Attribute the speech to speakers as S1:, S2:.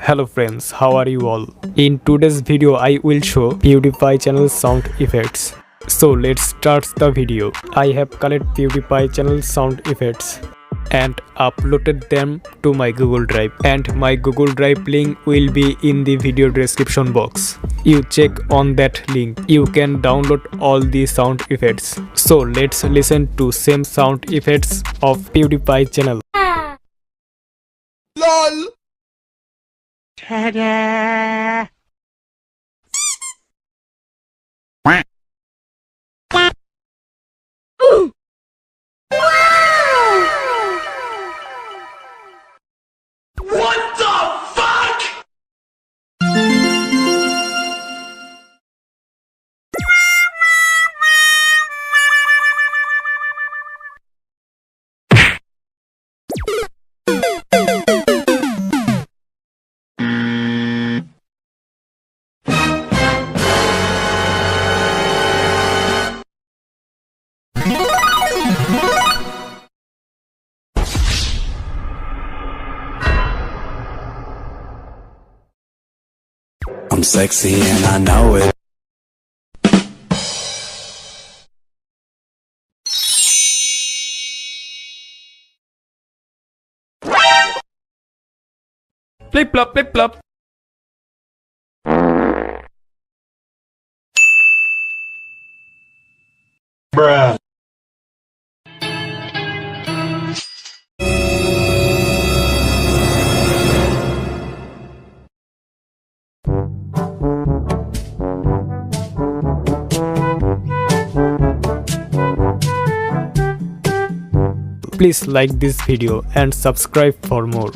S1: Hello friends, how are you all? In today's video I will show PewDiePie channel sound effects. So let's start the video. I have collected PewDiePie channel sound effects and uploaded them to my Google Drive, and my Google Drive link will be in the video description box. You check on that link, you can download all the sound effects. So let's listen to same sound effects of PewDiePie channel.
S2: LOL.
S3: Ta-da!
S2: What the fuck?
S4: I'm sexy and I know it.
S1: Flip flop, flip flop.
S2: Bruh.
S1: Please like this video and subscribe for more.